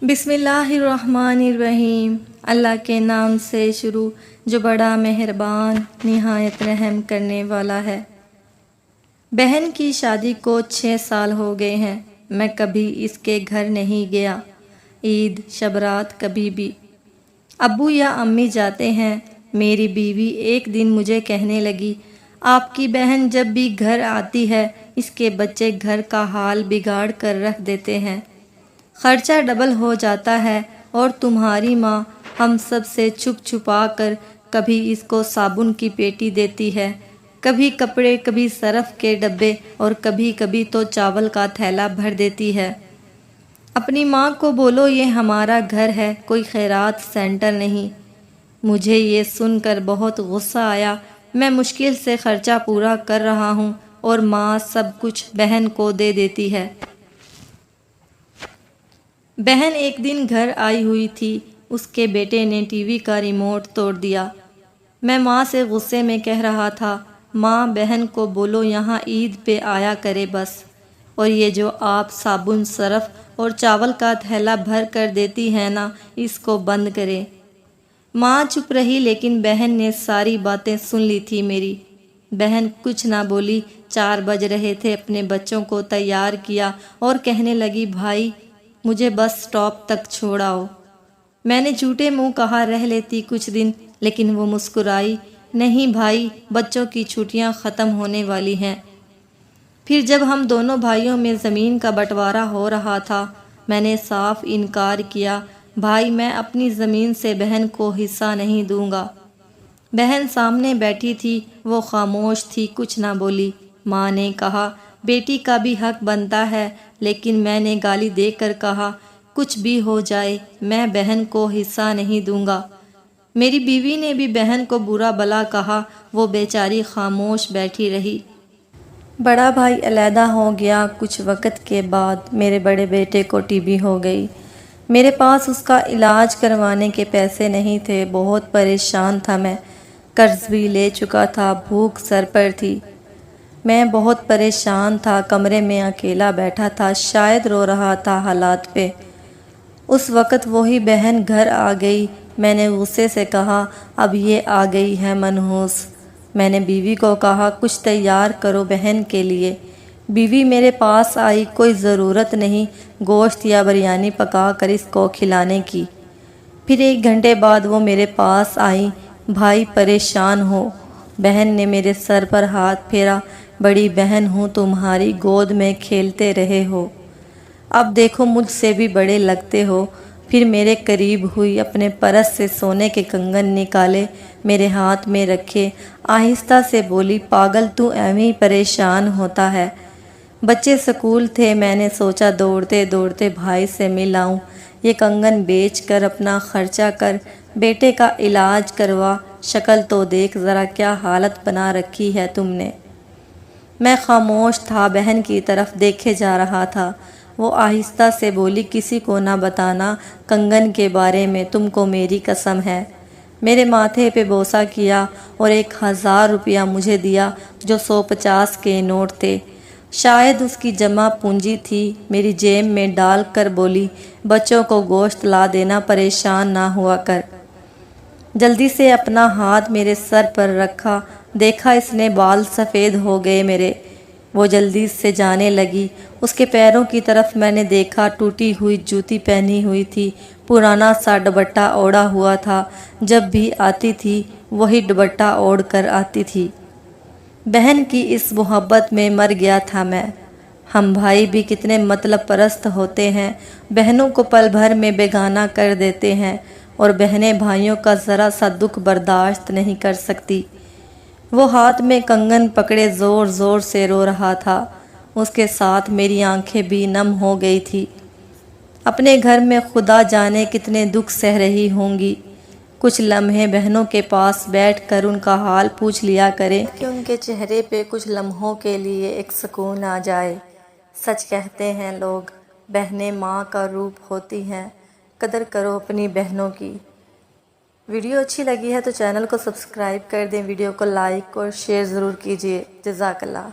بسم اللہ الرحمن الرحیم۔ اللہ کے نام سے شروع جو بڑا مہربان نہایت رحم کرنے والا ہے۔ بہن کی شادی کو 6 سال ہو گئے ہیں، میں کبھی اس کے گھر نہیں گیا، عید شبرات کبھی بھی۔ ابو یا امی جاتے ہیں۔ میری بیوی ایک دن مجھے کہنے لگی، آپ کی بہن جب بھی گھر آتی ہے اس کے بچے گھر کا حال بگاڑ کر رکھ دیتے ہیں، خرچہ ڈبل ہو جاتا ہے، اور تمہاری ماں ہم سب سے چھپ چھپا کر کبھی اس کو صابن کی پیٹی دیتی ہے، کبھی کپڑے، کبھی سرف کے ڈبے، اور کبھی کبھی تو چاول کا تھیلا بھر دیتی ہے۔ اپنی ماں کو بولو یہ ہمارا گھر ہے، کوئی خیرات سینٹر نہیں۔ مجھے یہ سن کر بہت غصہ آیا۔ میں مشکل سے خرچہ پورا کر رہا ہوں اور ماں سب کچھ بہن کو دے دیتی ہے۔ بہن ایک دن گھر آئی ہوئی تھی، اس کے بیٹے نے ٹی وی کا ریموٹ توڑ دیا۔ میں ماں سے غصے میں کہہ رہا تھا، ماں بہن کو بولو یہاں عید پہ آیا کرے بس، اور یہ جو آپ صابن، سرف اور چاول کا تھیلا بھر کر دیتی ہے نا، اس کو بند کرے۔ ماں چپ رہی، لیکن بہن نے ساری باتیں سن لی تھی میری۔ بہن کچھ نہ بولی۔ 4 بج رہے تھے، اپنے بچوں کو تیار کیا اور کہنے لگی، بھائی مجھے بس سٹاپ تک چھوڑ آؤ۔ میں نے جھوٹے منہ کہا رہ لیتی کچھ دن، لیکن وہ مسکرائی، نہیں بھائی، بچوں کی چھٹیاں ختم ہونے والی ہیں۔ پھر جب ہم دونوں بھائیوں میں زمین کا بٹوارا ہو رہا تھا، میں نے صاف انکار کیا، بھائی میں اپنی زمین سے بہن کو حصہ نہیں دوں گا۔ بہن سامنے بیٹھی تھی، وہ خاموش تھی، کچھ نہ بولی۔ ماں نے کہا، بیٹی کا بھی حق بنتا ہے، لیکن میں نے گالی دے کر کہا، کچھ بھی ہو جائے میں بہن کو حصہ نہیں دوں گا۔ میری بیوی نے بھی بہن کو برا بھلا کہا، وہ بیچاری خاموش بیٹھی رہی۔ بڑا بھائی علیحدہ ہو گیا۔ کچھ وقت کے بعد میرے بڑے بیٹے کو ٹی بی ہو گئی۔ میرے پاس اس کا علاج کروانے کے پیسے نہیں تھے، بہت پریشان تھا میں، قرض بھی لے چکا تھا، بھوک سر پر تھی۔ میں بہت پریشان تھا، کمرے میں اکیلا بیٹھا تھا، شاید رو رہا تھا حالات پہ۔ اس وقت وہی بہن گھر آ گئی۔ میں نے غصے سے کہا، اب یہ آ گئی ہے منحوس۔ میں نے بیوی کو کہا، کچھ تیار کرو بہن کے لیے۔ بیوی میرے پاس آئی، کوئی ضرورت نہیں گوشت یا بریانی پکا کر اس کو کھلانے کی۔ پھر 1 گھنٹے بعد وہ میرے پاس آئی، بھائی پریشان ہو؟ بہن نے میرے سر پر ہاتھ پھیرا، بڑی بہن ہوں تمہاری، گود میں کھیلتے رہے ہو، اب دیکھو مجھ سے بھی بڑے لگتے ہو۔ پھر میرے قریب ہوئی، اپنے پرس سے سونے کے کنگن نکالے، میرے ہاتھ میں رکھے، آہستہ سے بولی، پاگل تو ایویں ہی پریشان ہوتا ہے۔ بچے سکول تھے، میں نے سوچا دوڑتے دوڑتے بھائی سے مل آؤں، یہ کنگن بیچ کر اپنا خرچہ کر، بیٹے کا علاج کروا، شکل تو دیکھ ذرا کیا حالت بنا رکھی ہے تم نے۔ میں خاموش تھا، بہن کی طرف دیکھے جا رہا تھا۔ وہ آہستہ سے بولی، کسی کو نہ بتانا کنگن کے بارے میں، تم کو میری قسم ہے۔ میرے ماتھے پہ بوسہ کیا اور 1000 روپیہ مجھے دیا، جو 150 کے نوٹ تھے، شاید اس کی جمع پونجی تھی، میری جیب میں ڈال کر بولی، بچوں کو گوشت لا دینا، پریشان نہ ہوا کر۔ جلدی سے اپنا ہاتھ میرے سر پر رکھا، دیکھا اس نے بال سفید ہو گئے میرے۔ وہ جلدی سے جانے لگی۔ اس کے پیروں کی طرف میں نے دیکھا، ٹوٹی ہوئی جوتی پہنی ہوئی تھی، پرانا سا دوپٹہ اوڑھا ہوا تھا، جب بھی آتی تھی وہی دوپٹہ اوڑھ کر آتی تھی۔ بہن کی اس محبت میں مر گیا تھا میں۔ ہم بھائی بھی کتنے مطلب پرست ہوتے ہیں، بہنوں کو پل بھر میں بیگانہ کر دیتے ہیں، اور بہنیں بھائیوں کا ذرا سا دکھ برداشت نہیں کر سکتی۔ وہ ہاتھ میں کنگن پکڑے زور زور سے رو رہا تھا، اس کے ساتھ میری آنکھیں بھی نم ہو گئی تھی۔ اپنے گھر میں خدا جانے کتنے دکھ سہ رہی ہوں گی۔ کچھ لمحے بہنوں کے پاس بیٹھ کر ان کا حال پوچھ لیا کریں کہ ان کے چہرے پہ کچھ لمحوں کے لیے ایک سکون آ جائے۔ سچ کہتے ہیں لوگ، بہنیں ماں کا روپ ہوتی ہیں، قدر کرو اپنی بہنوں کی۔ ویڈیو اچھی لگی ہے تو چینل کو سبسکرائب کر دیں، ویڈیو کو لائک اور شیئر ضرور کیجیے۔ جزاک اللہ۔